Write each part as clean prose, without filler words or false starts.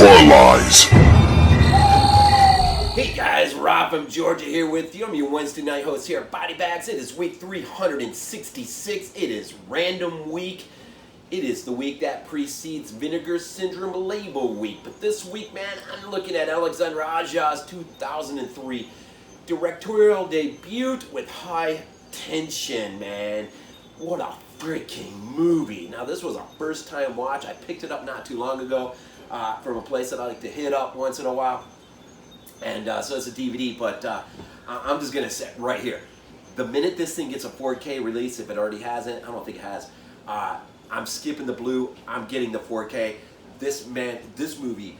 Hardcore Lies. Hey guys, Rob from Georgia here with you. I'm your Wednesday night host here at BodyBags. It is week 366. It is random week. It is the week that precedes Vinegar Syndrome label week. But this week, man, I'm looking at Alexandre Aja's 2003 directorial debut with High Tension, man. What a freaking movie. Now, this was a first time watch. I picked it up not too long ago from a place that I like to hit up once in a while. And so it's a DVD, but I'm just going to say right here, the minute this thing gets a 4K release, if it already hasn't, I don't think it has, I'm skipping the blue, I'm getting the 4K. This movie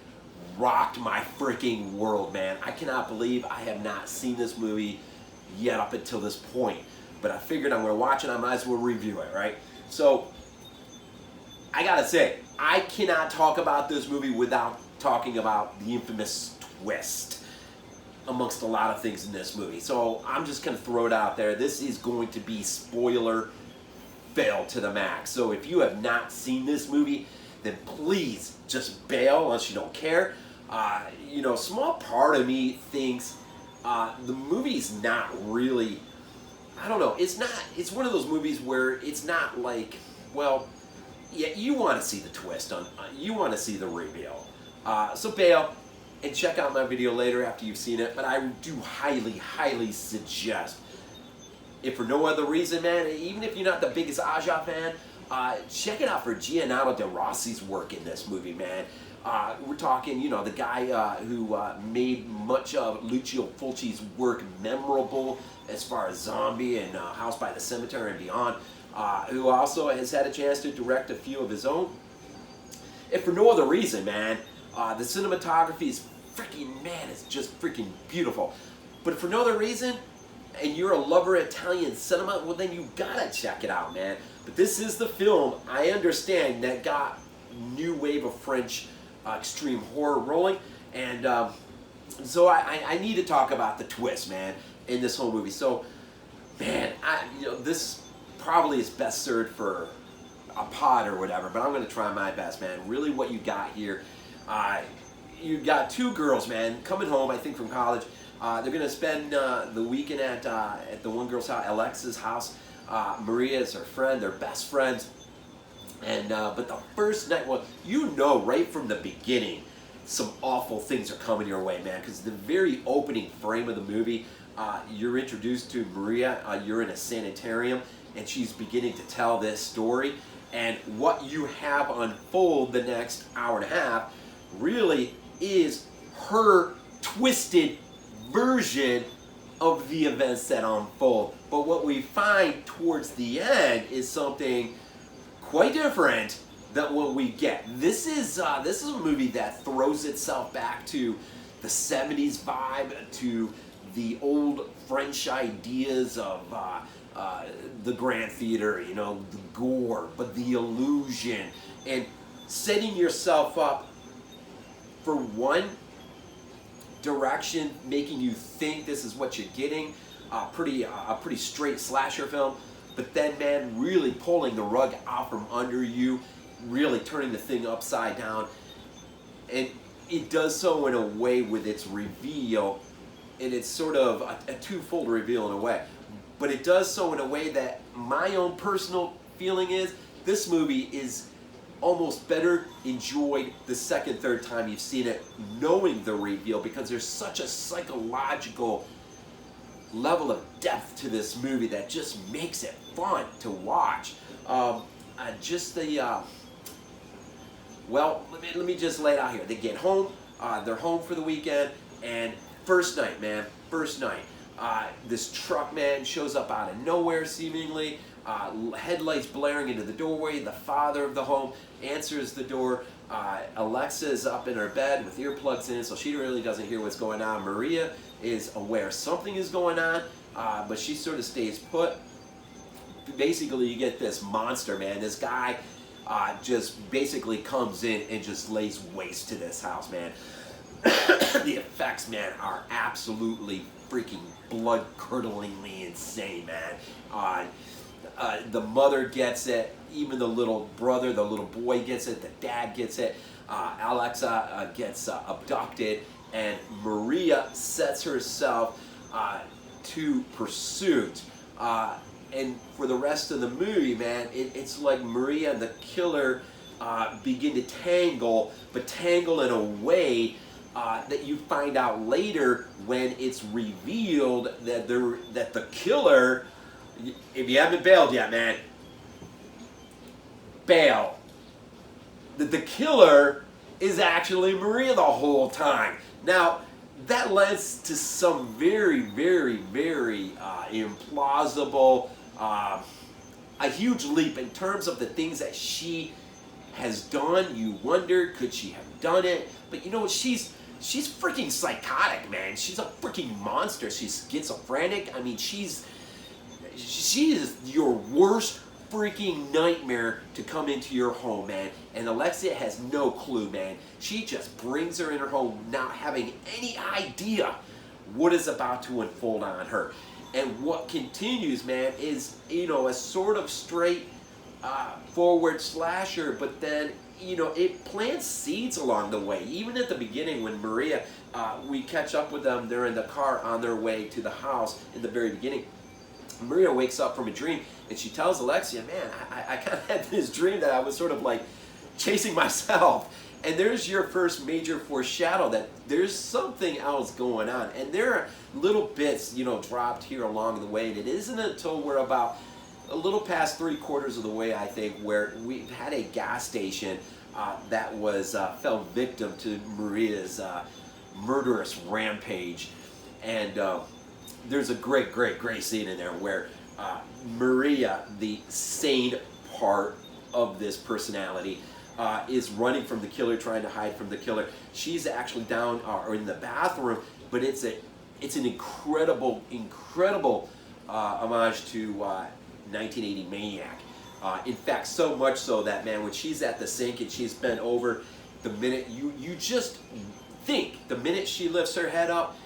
rocked my freaking world, man. I cannot believe I have not seen this movie yet up until this point. But I figured I'm going to watch it, I might as well review it, right? So, I gotta say, I cannot talk about this movie without talking about the infamous twist amongst a lot of things in this movie. So I'm just going to throw it out there. This is going to be spoiler fail to the max. So if you have not seen this movie, then please just bail unless you don't care. Small part of me thinks the movie's not really, I don't know, it's one of those movies where it's not like, well, yeah, you want to see the twist, you want to see the reveal. So bail and check out my video later after you've seen it, but I do highly, highly suggest, if for no other reason, man, even if you're not the biggest Aja fan, check it out for Giannato De Rossi's work in this movie, man. We're talking, the guy who made much of Lucio Fulci's work memorable as far as Zombie and House by the Cemetery and beyond, who also has had a chance to direct a few of his own. If for no other reason, man, the cinematography is it's just freaking beautiful. But for no other reason, and you're a lover of Italian cinema, well then you gotta check it out, man. But this is the film, I understand, that got new wave of French extreme horror rolling. And so I need to talk about the twist, man, in this whole movie. So, man, this probably is best served for a pod or whatever, but I'm going to try my best, man. Really what you got here, you got two girls, man, coming home, I think, from college. They're going to spend the weekend at the one girl's house, Alexa's house. Maria is her friend, they're best friends. And but the first night, well, right from the beginning, some awful things are coming your way, man, because the very opening frame of the movie, you're introduced to Maria, you're in a sanitarium, and she's beginning to tell this story. And what you have unfold the next hour and a half really is her twisted version of the events that unfold. But what we find towards the end is something quite different than what we get. This is a movie that throws itself back to the 70s vibe, to the old French ideas of the Grand Theater, the gore, but the illusion, and setting yourself up for one direction, making you think this is what you're getting, a pretty straight slasher film, but then, man, really pulling the rug out from under you, really turning the thing upside down. And it does so in a way with its reveal, and it's sort of a twofold reveal in a way. But it does so in a way that my own personal feeling is this movie is almost better enjoyed the second, third time you've seen it, knowing the reveal, because there's such a psychological level of depth to this movie that just makes it fun to watch. Let me just lay it out here. They get home, they're home for the weekend, and first night, this truck, man, shows up out of nowhere seemingly, headlights blaring into the doorway. The father of the home answers the door. Alexa's up in her bed with earplugs in, so she really doesn't hear what's going on. Maria is aware something is going on, but she sort of stays put. Basically, you get this monster, man. This guy just basically comes in and just lays waste to this house, man. The effects, man, are absolutely freaking blood-curdlingly insane, man. The mother gets it, even the little brother, the little boy gets it, the dad gets it. Alexa gets abducted, and Maria sets herself to pursuit. And for the rest of the movie, man, it's like Maria and the killer begin to tangle, but tangle in a way that you find out later when it's revealed that the killer, if you haven't bailed yet, man, bail. That the killer is actually Maria the whole time. Now, that lends to some very, very, very implausible, a huge leap in terms of the things that she has done. You wonder, could she have done it? But you know, she's freaking psychotic, man. She's a freaking monster. She's schizophrenic. I mean, she is your worst freaking nightmare to come into your home, man. And Alexia has no clue, man. She just brings her in her home not having any idea what is about to unfold on her. And what continues, man, is, you know, a sort of straight forward slasher, but then, you know, it plants seeds along the way. Even at the beginning when Maria, we catch up with them, they're in the car on their way to the house in the very beginning. Maria wakes up from a dream and she tells Alexia, man, I kind of had this dream that I was sort of like chasing myself. And there's your first major foreshadow that there's something else going on. And there are little bits, you know, dropped here along the way. And it isn't until we're about a little past 3/4 of the way, I think, where we've had a gas station that was fell victim to Maria's murderous rampage. And there's a great scene in there where Maria, the sane part of this personality, is running from the killer, trying to hide from the killer. She's actually down or in the bathroom, but it's an incredible homage to 1980 Maniac. In fact, so much so that, man, when she's at the sink and she's bent over, the minute you just think, the minute she lifts her head up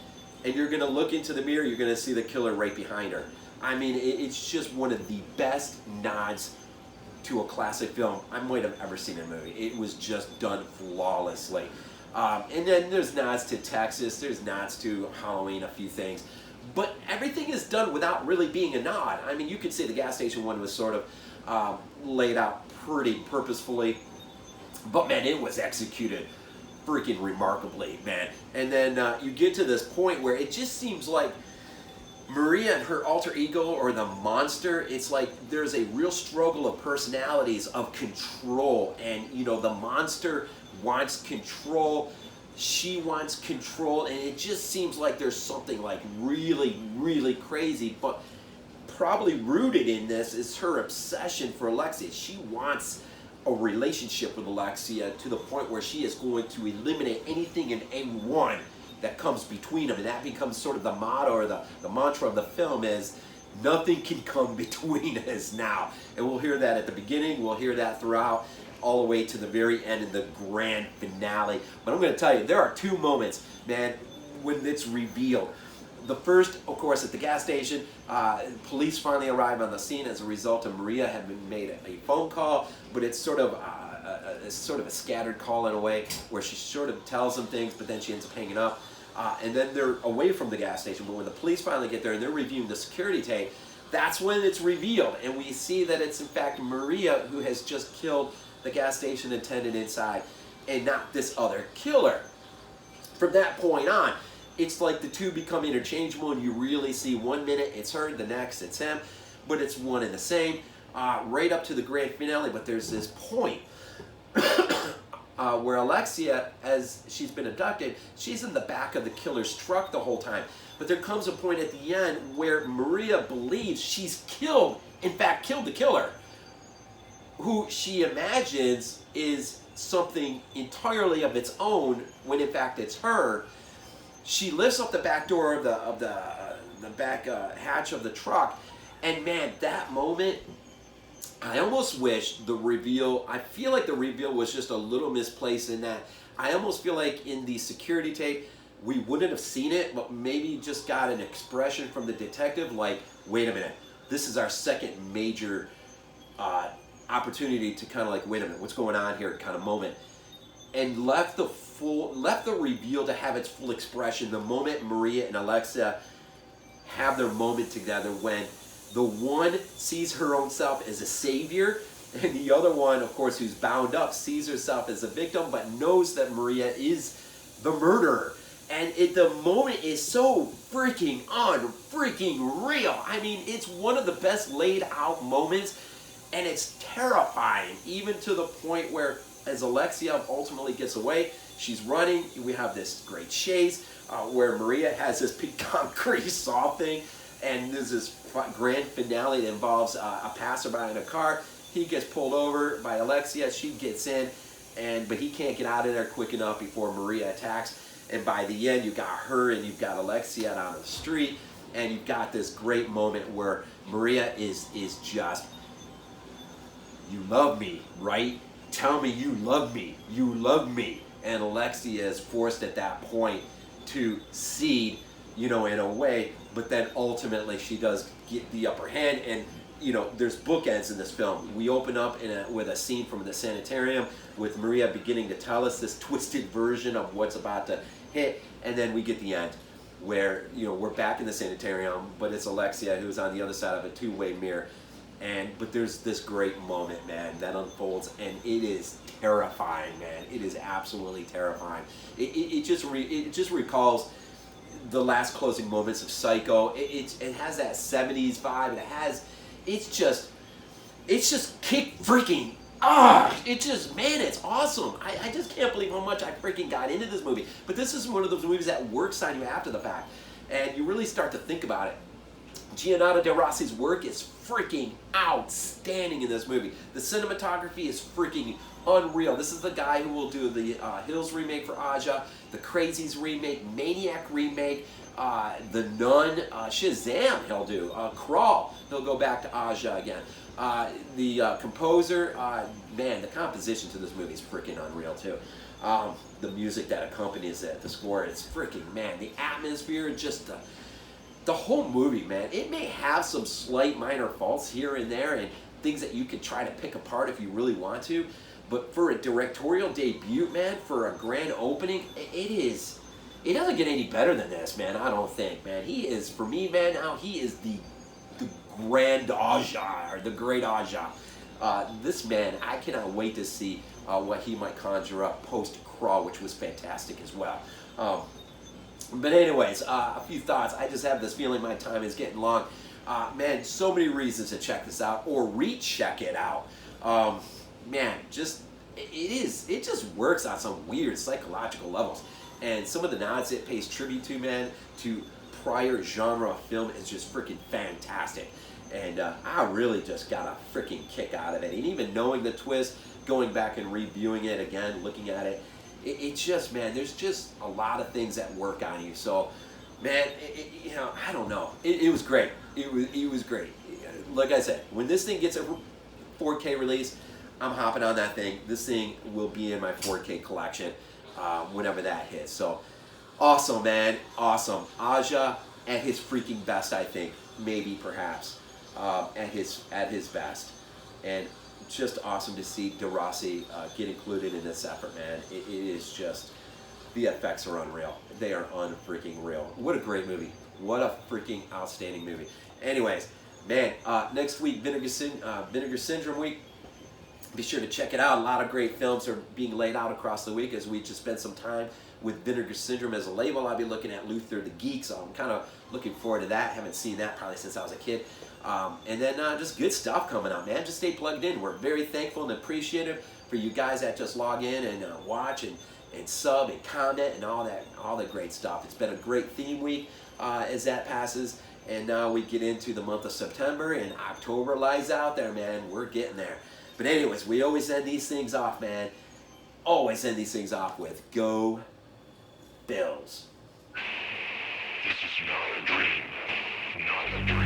and you're gonna look into the mirror, you're gonna see the killer right behind her. I mean, it's just one of the best nods to a classic film I might have ever seen in a movie. It was just done flawlessly. And then there's nods to Texas, there's nods to Halloween, a few things. But everything is done without really being a nod. I mean, you could say the gas station one was sort of laid out pretty purposefully, but man, it was executed freaking remarkably, man. And then you get to this point where it just seems like Maria and her alter ego, or the monster, it's like there's a real struggle of personalities, of control. And, you know, the monster wants control, she wants control, and it just seems like there's something like really crazy. But probably rooted in this is her obsession for Alexia. She wants a relationship with Alexia to the point where she is going to eliminate anything and anyone that comes between them. And that becomes sort of the motto or the mantra of the film is, nothing can come between us now. And we'll hear that at the beginning, we'll hear that throughout, all the way to the very end in the grand finale. But I'm going to tell you, there are two moments, man, when it's revealed. The first, of course, at the gas station, police finally arrive on the scene as a result of Maria had made a phone call, but it's sort of a scattered call in a way, where she sort of tells them things, but then she ends up hanging up. And then they're away from the gas station, but when the police finally get there and they're reviewing the security tape, that's when it's revealed, and we see that it's in fact Maria who has just killed the gas station attendant inside, and not this other killer. From that point on, it's like the two become interchangeable, and you really see 1 minute it's her, the next it's him, but it's one and the same, right up to the grand finale. But there's this point where Alexia, as she's been abducted, she's in the back of the killer's truck the whole time. But there comes a point at the end where Maria believes she's killed, in fact killed the killer, who she imagines is something entirely of its own, when in fact it's her. She lifts up the back door of the back hatch of the truck, and man, that moment, I almost wish the reveal, I feel like the reveal was just a little misplaced in that I almost feel like in the security tape, we wouldn't have seen it, but maybe just got an expression from the detective like, wait a minute, this is our second major opportunity to kind of like, wait a minute, what's going on here kind of moment. and left the reveal to have its full expression the moment Maria and Alexia have their moment together, when the one sees her own self as a savior, and the other one, of course, who's bound up, sees herself as a victim, but knows that Maria is the murderer. And the moment is so freaking real. I mean, it's one of the best laid out moments, and it's terrifying, even to the point where, as Alexia ultimately gets away, she's running. We have this great chase where Maria has this big concrete saw thing, and there's this grand finale that involves a passerby in a car. He gets pulled over by Alexia. She gets in, but he can't get out of there quick enough before Maria attacks. And by the end, you've got her and you've got Alexia out on the street, and you've got this great moment where Maria is just, "You love me, right? Tell me you love me. You love me." And Alexia is forced at that point to cede, in a way, but then ultimately she does get the upper hand. And there's bookends in this film. We open up with a scene from the sanitarium with Maria beginning to tell us this twisted version of what's about to hit, and then we get the end where we're back in the sanitarium, but it's Alexia who's on the other side of a two-way mirror. But there's this great moment, man, that unfolds, and it is terrifying, man. It is absolutely terrifying. It just recalls the last closing moments of Psycho. It has that 70s vibe, and it's just kick freaking it's awesome. I just can't believe how much I freaking got into this movie. But this is one of those movies that works on you after the fact, and you really start to think about it. Giannato De Rossi's work is freaking outstanding in this movie. The cinematography is freaking unreal. This is the guy who will do the Hills remake for Aja, the Crazies remake, Maniac remake, The Nun, Shazam he'll do, Crawl, he'll go back to Aja again. The composer, man, the composition to this movie is freaking unreal too. The music that accompanies it, the score, it's freaking, man, the atmosphere, just the whole movie, man. It may have some slight minor faults here and there and things that you could try to pick apart if you really want to, but for a directorial debut, man, for a grand opening, it doesn't get any better than this, man. I don't think, man. He is, for me, man, now he is the grand Aja, or the great Aja. This man, I cannot wait to see what he might conjure up post-Crawl, which was fantastic as well. But anyways, a few thoughts. I just have this feeling my time is getting long. Man, so many reasons to check this out or recheck it out. Man, it just works on some weird psychological levels. And some of the nods it pays tribute to, man, to prior genre film is just freaking fantastic. And I really just got a freaking kick out of it. And even knowing the twist, going back and reviewing it again, looking at it, it's just, man, there's just a lot of things that work on you. So, man, I don't know. It was great. It was great. Like I said, when this thing gets a 4K release, I'm hopping on that thing. This thing will be in my 4K collection whenever that hits. So, awesome, man. Awesome. Aja at his freaking best, I think. Maybe, perhaps, at his best. And just awesome to see De Rossi get included in this effort, man. It is just, the effects are unreal. They are unfreaking real. What a great movie. What a freaking outstanding movie. Anyways, man, next week, Vinegar Syndrome Week. Be sure to check it out. A lot of great films are being laid out across the week as we just spend some time with Vinegar Syndrome as a label. I'll be looking at Luther the Geek, so I'm kind of looking forward to that. Haven't seen that probably since I was a kid. And then just good stuff coming out, man. Just stay plugged in. We're very thankful and appreciative for you guys that just log in and watch and sub and comment and all that great stuff. It's been a great theme week as that passes. And now we get into the month of September, and October lies out there, man. We're getting there. But anyways, we always end these things off, man. Always end these things off with Go Bills. This is not a dream. Not a dream.